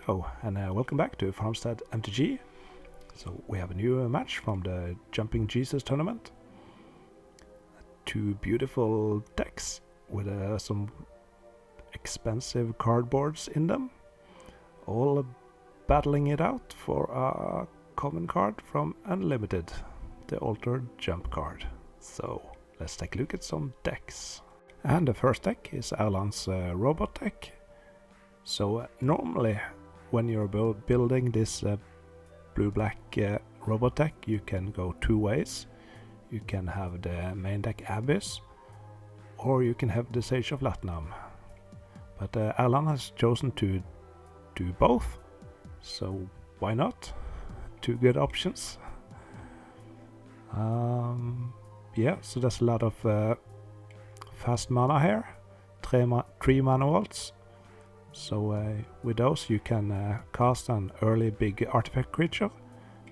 Hello and welcome back to Farmstead MTG. So we have a new match from the Jumping Jesus tournament. Two beautiful decks with some expensive cardboards in them, all battling it out for a common card from Unlimited, the Altered Jump card. So let's take a look at some decks. And the first deck is Erland's robot deck. So normally when you're building this blue-black robot deck, you can go two ways. You can have the main deck Abyss, or you can have the Sage of Latnam. But Erland has chosen to do both, so why not? Two good options. Yeah, so there's a lot of fast mana here, 3 mana vaults. So with those you can cast an early big artifact creature,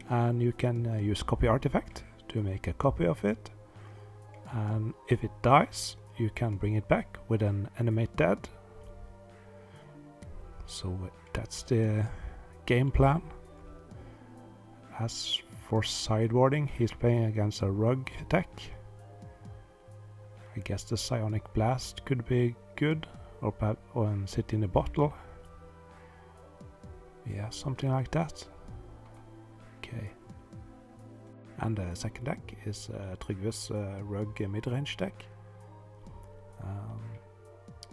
and you can use copy artifact to make a copy of it, and if it dies you can bring it back with an animate dead. So that's the game plan. As for sideboarding, he's playing against a rug deck. I guess the Psionic Blast could be good, or perhaps sit in a bottle. Yeah, something like that. Okay. And the second deck is Trygve's rug midrange deck.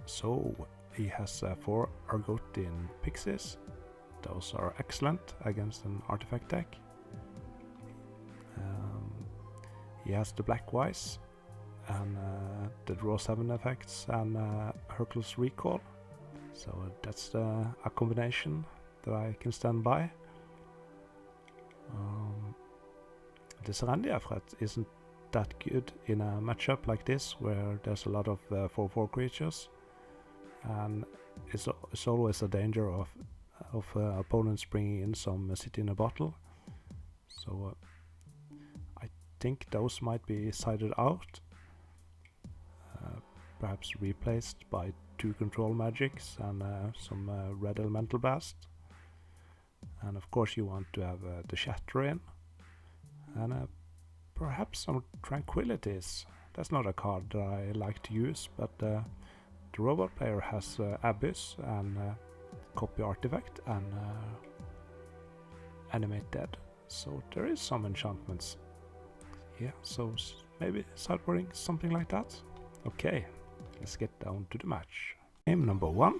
So he has 4 Argotian Pixies. Those are excellent against an artifact deck. He has the Black Wise and the draw 7 effects and Hercules Recall. So that's a combination that I can stand by. The Serendia threat isn't that good in a matchup like this, where there's a lot of 4/4 creatures, and it's always a danger of opponents bringing in some city in a bottle. So I think those might be sided out, perhaps replaced by 2 control magics and some red elemental blast. And of course you want to have the shatter in, and perhaps some tranquilities. That's not a card that I like to use, but the robot player has Abyss and copy artifact and animate dead, so there is some enchantments. Yeah, so maybe sideboarding, something like that. Okay, let's get down to the match. Game number 1.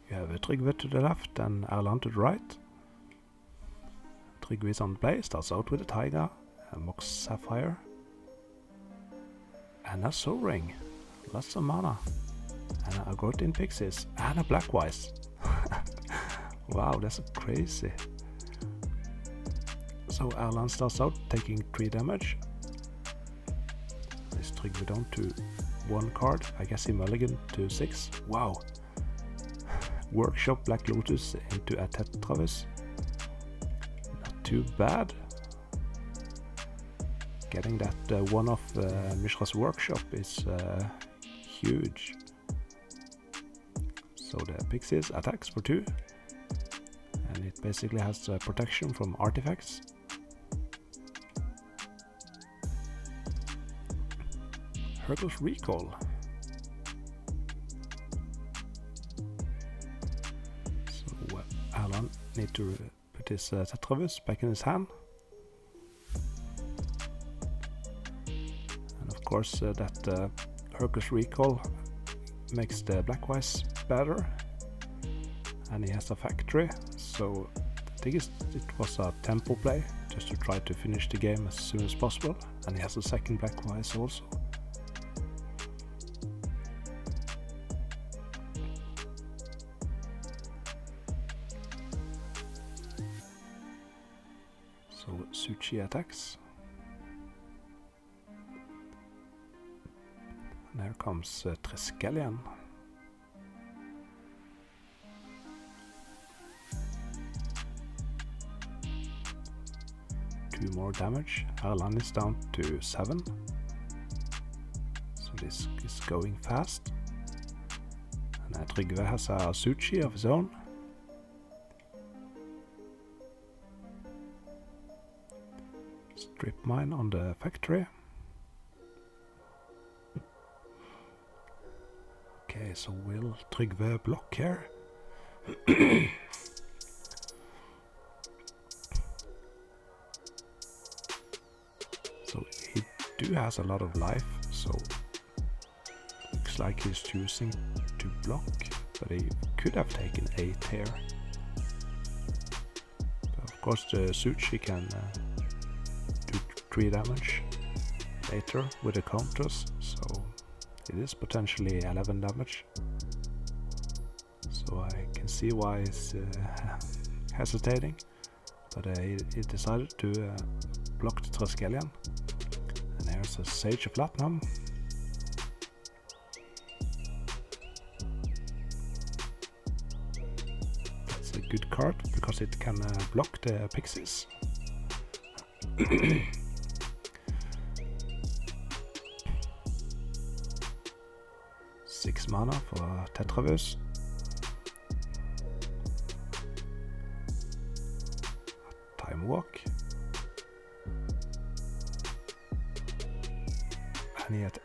You have Trygve to the left and Erland to the right. Trygve is on play, starts out with a Tiger, a Mox Sapphire, and a Soul Ring, lots of mana, and a Argotian Pixies, and a Black Wise. Wow, that's crazy. So Erland starts out taking 3 damage. This Trygve down to 1 card. I guess he mulligan to 6. Wow. Workshop Black Lotus into a Tetravis. Not too bad. Getting that one off Mishra's Workshop is huge. So the Pixies attacks for 2, and it basically has protection from artifacts. Hercules Recall. So Erland need to put his Tetravis back in his hand. And of course that Hercules Recall makes the Black Wise better. And he has a factory, so I think it was a tempo play, just to try to finish the game as soon as possible. And he has a second Black Wise also. So Suchi attacks. And here comes Triskelion. Two more damage. Erland is down to 7. So this is going fast. And Trygve has a Suchi of his own. strip mine on the factory. Okay, so will Trygve block here? So he do has a lot of life, so looks like he's choosing to block, but he could have taken 8 here. But of course the Suchi can do 3 damage later with the counters, so it is potentially 11 damage. So I can see why he's hesitating, but he decided to block the Triskelion. And here's a Sage of Latnam. That's a good card because it can block the pixies. 6 mana for Tetravus. Time Walk. And he had...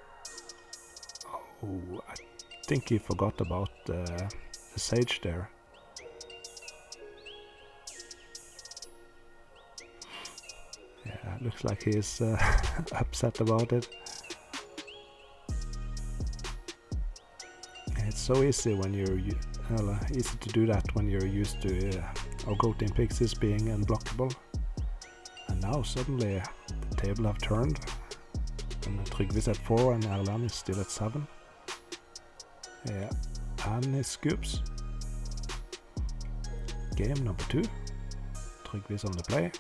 Oh, I think he forgot about the Sage there. Yeah, looks like he's upset about it. It's so easy when you're easy to do that when you're used to Outgoing Pixies being unblockable. And now suddenly the table have turned. And Trygve's at 4 and Erland is still at 7. Yeah, and he scoops. Game number 2. Trygve's on the play.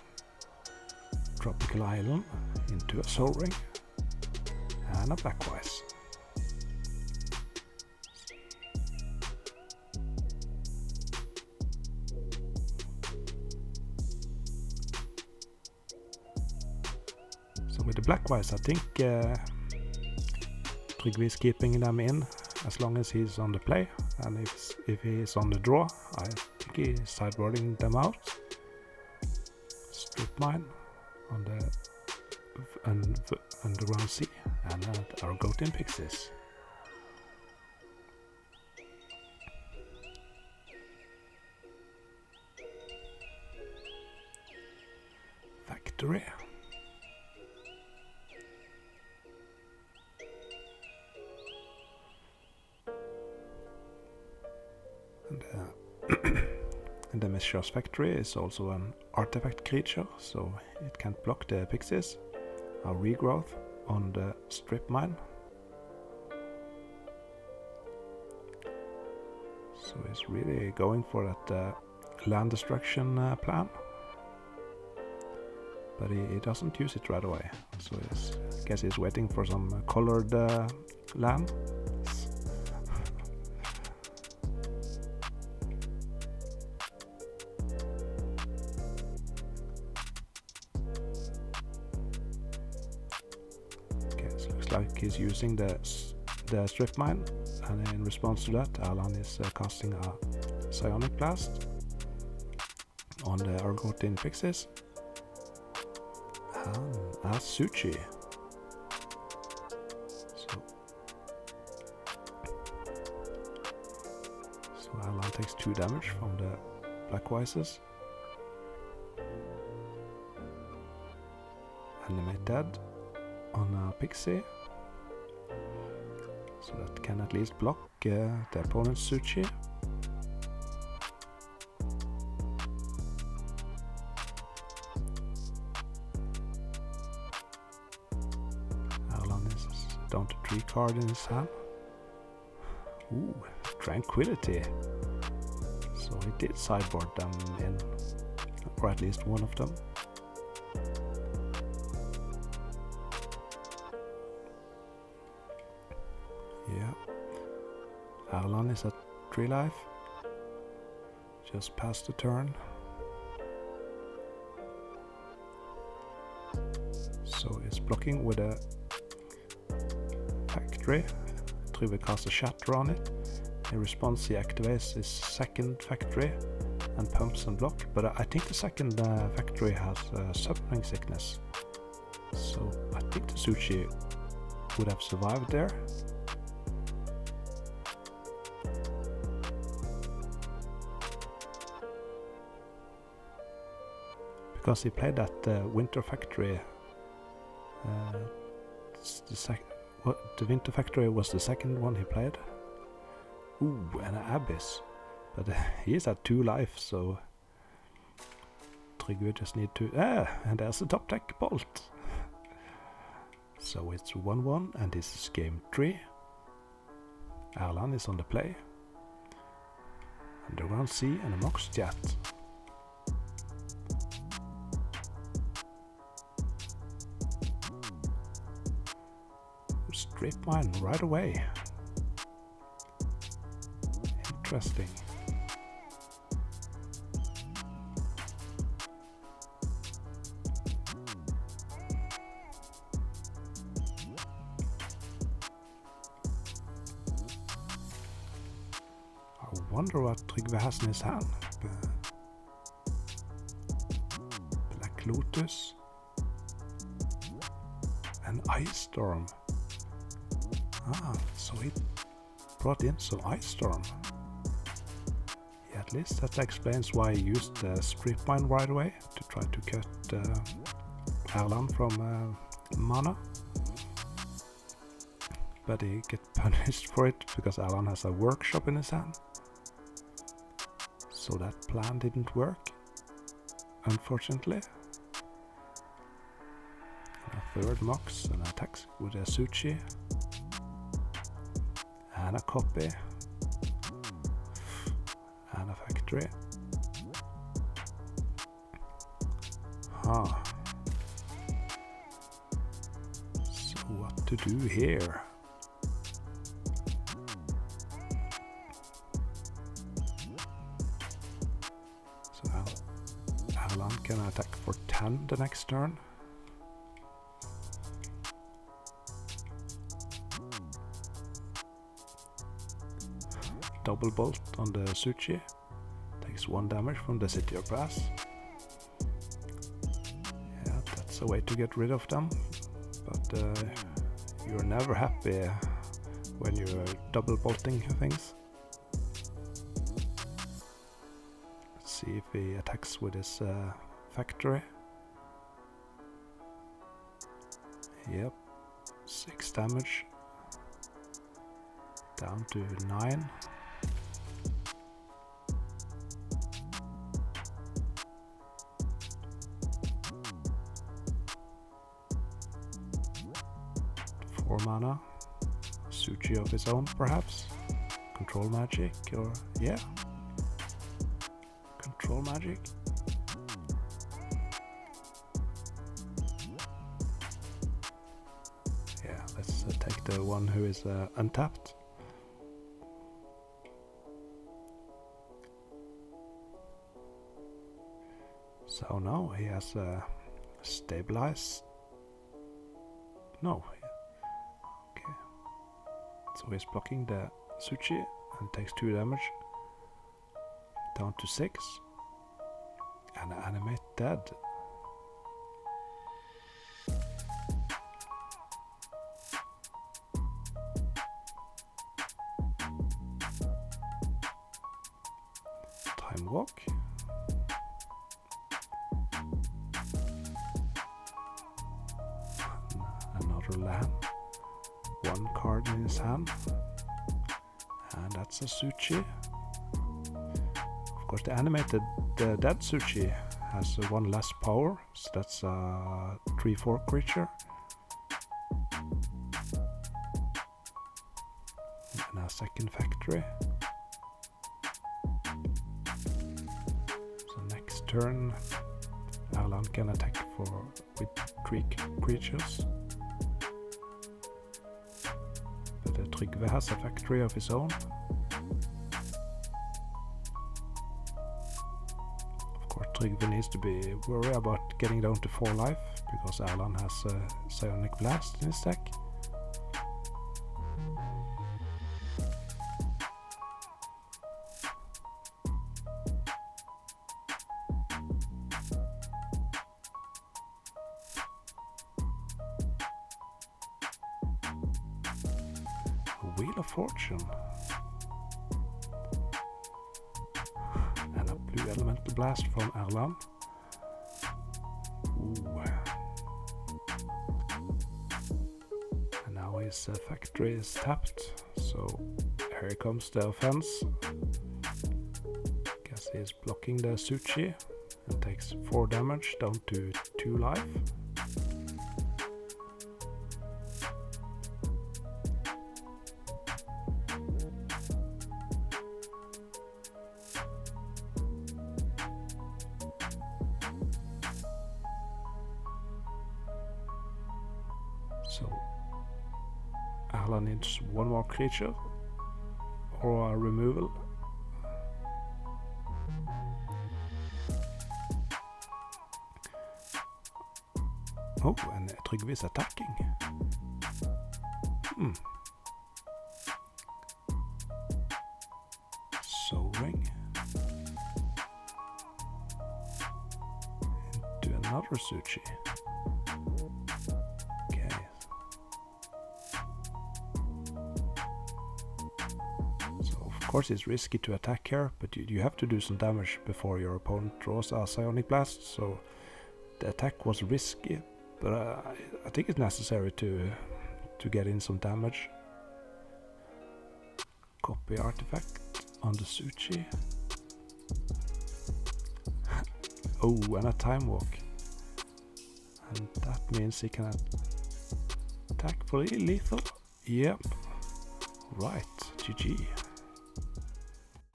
Tropical Island into a Soul Ring. And a Blackwise. With the Blackwise, I think Trygve is keeping them in as long as he's on the play, and if he's on the draw, I think he's sideboarding them out. Strip mine on the underground sea, and our Outgoing Pixies. Factory. And the Mishra's Factory is also an artifact creature, so it can't block the pixies. Our regrowth on the strip mine. So he's really going for that land destruction plan. But he doesn't use it right away, so I guess he's waiting for some colored land. Like he's using the strip mine, and in response to that, Alan is casting a Psionic Blast on the Outgoing Pixies and a Suchi. So Alan takes 2 damage from the Blackwises. Animate Dead on a Pixie. So that can at least block the opponent's Suchi. Erland is down to 3 cards in his hand. Ooh, Tranquility. So he did sideboard them in, or at least one of them. Yeah, Erland is at 3 life, just past the turn. So he's blocking with a factory. Trygve casts a shatter on it. In response, he activates his second factory and pumps and block. But I think the second factory has summoning sickness. So I think the sushi would have survived there. Because he played that Winter Factory. The Winter Factory was the second one he played. Ooh, and an Abyss. But he's at 2 life, so Trygve just need to... and there's a top deck bolt. So it's 1-1, and this is game 3. Erland is on the play. Underground Sea and a Mox Jet. Strip mine right away. Interesting. I wonder what Trygve has in his hand. Black Lotus and Ice Storm. So he brought in some Ice Storm. Yeah, at least that explains why he used the Strip Mine right away to try to cut Erland from mana. But he get punished for it because Erland has a workshop in his hand. So that plan didn't work, unfortunately. And a third Mox and attacks with a Suchi. And a copy. And a factory. So what to do here? So Erland can attack for 10 the next turn. Double bolt on the Suchi. Takes 1 damage from the City of Brass. Yeah, that's a way to get rid of them. But you're never happy when you're double bolting things. Let's see if he attacks with his factory. Yep, 6 damage. Down to 9. Mana, Suchi of his own perhaps, control magic or yeah, control magic. Yeah, let's take the one who is untapped. So now he has stabilized. No. So he's blocking the Suchi and takes 2 damage. Down to 6. And animate dead. Time walk. Another land. 1 card in his hand, and that's a Suchi. Of course, the animated dead Suchi has 1 less power, so that's a 3/4 creature. And a second factory. So next turn, Erland can attack with 3 creatures. Trygve has a factory of his own. Of course, Trygve needs to be worried about getting down to 4 life because Erland has a Psionic Blast in his deck. Wheel of Fortune. And a blue Elemental Blast from Erland. Ooh. And now his factory is tapped, so here comes the offense. Guess he's blocking the Suchi and takes 4 damage down to 2 life. So Erland needs 1 more creature or a removal. Oh, and Trygve is attacking. Sowing into another Suchi. Okay. So of course it's risky to attack here, but you have to do some damage before your opponent draws a Psionic Blast, so the attack was risky. But I think it's necessary to get in some damage. Copy artifact on the Suchi. Oh, and a Time Walk. And that means he can attack for lethal. Yep. Right, GG.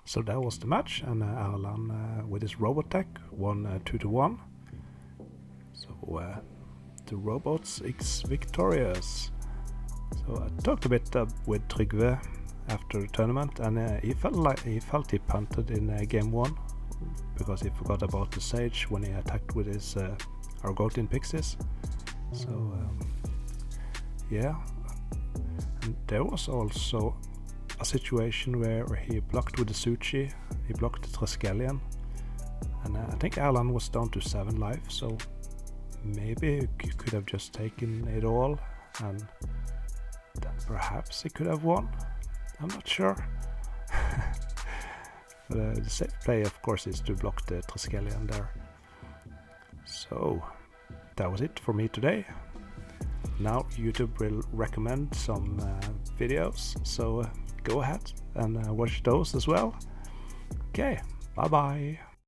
So that was the match, and Erland with his robot tech won 2-1. So the robots is victorious. So I talked a bit with Trygve after the tournament, and he felt he punted in game 1 because he forgot about the Sage when he attacked with his Argotian Pixies. So yeah, and there was also a situation where he blocked with the Suchi, he blocked the Triskelion, and I think Erland was down to 7 life, so maybe he could have just taken it all, and then perhaps he could have won. I'm not sure. But the safe play, of course, is to block the Triskelion there. So that was it for me today. Now YouTube will recommend some videos, so go ahead and watch those as well. Okay, bye bye.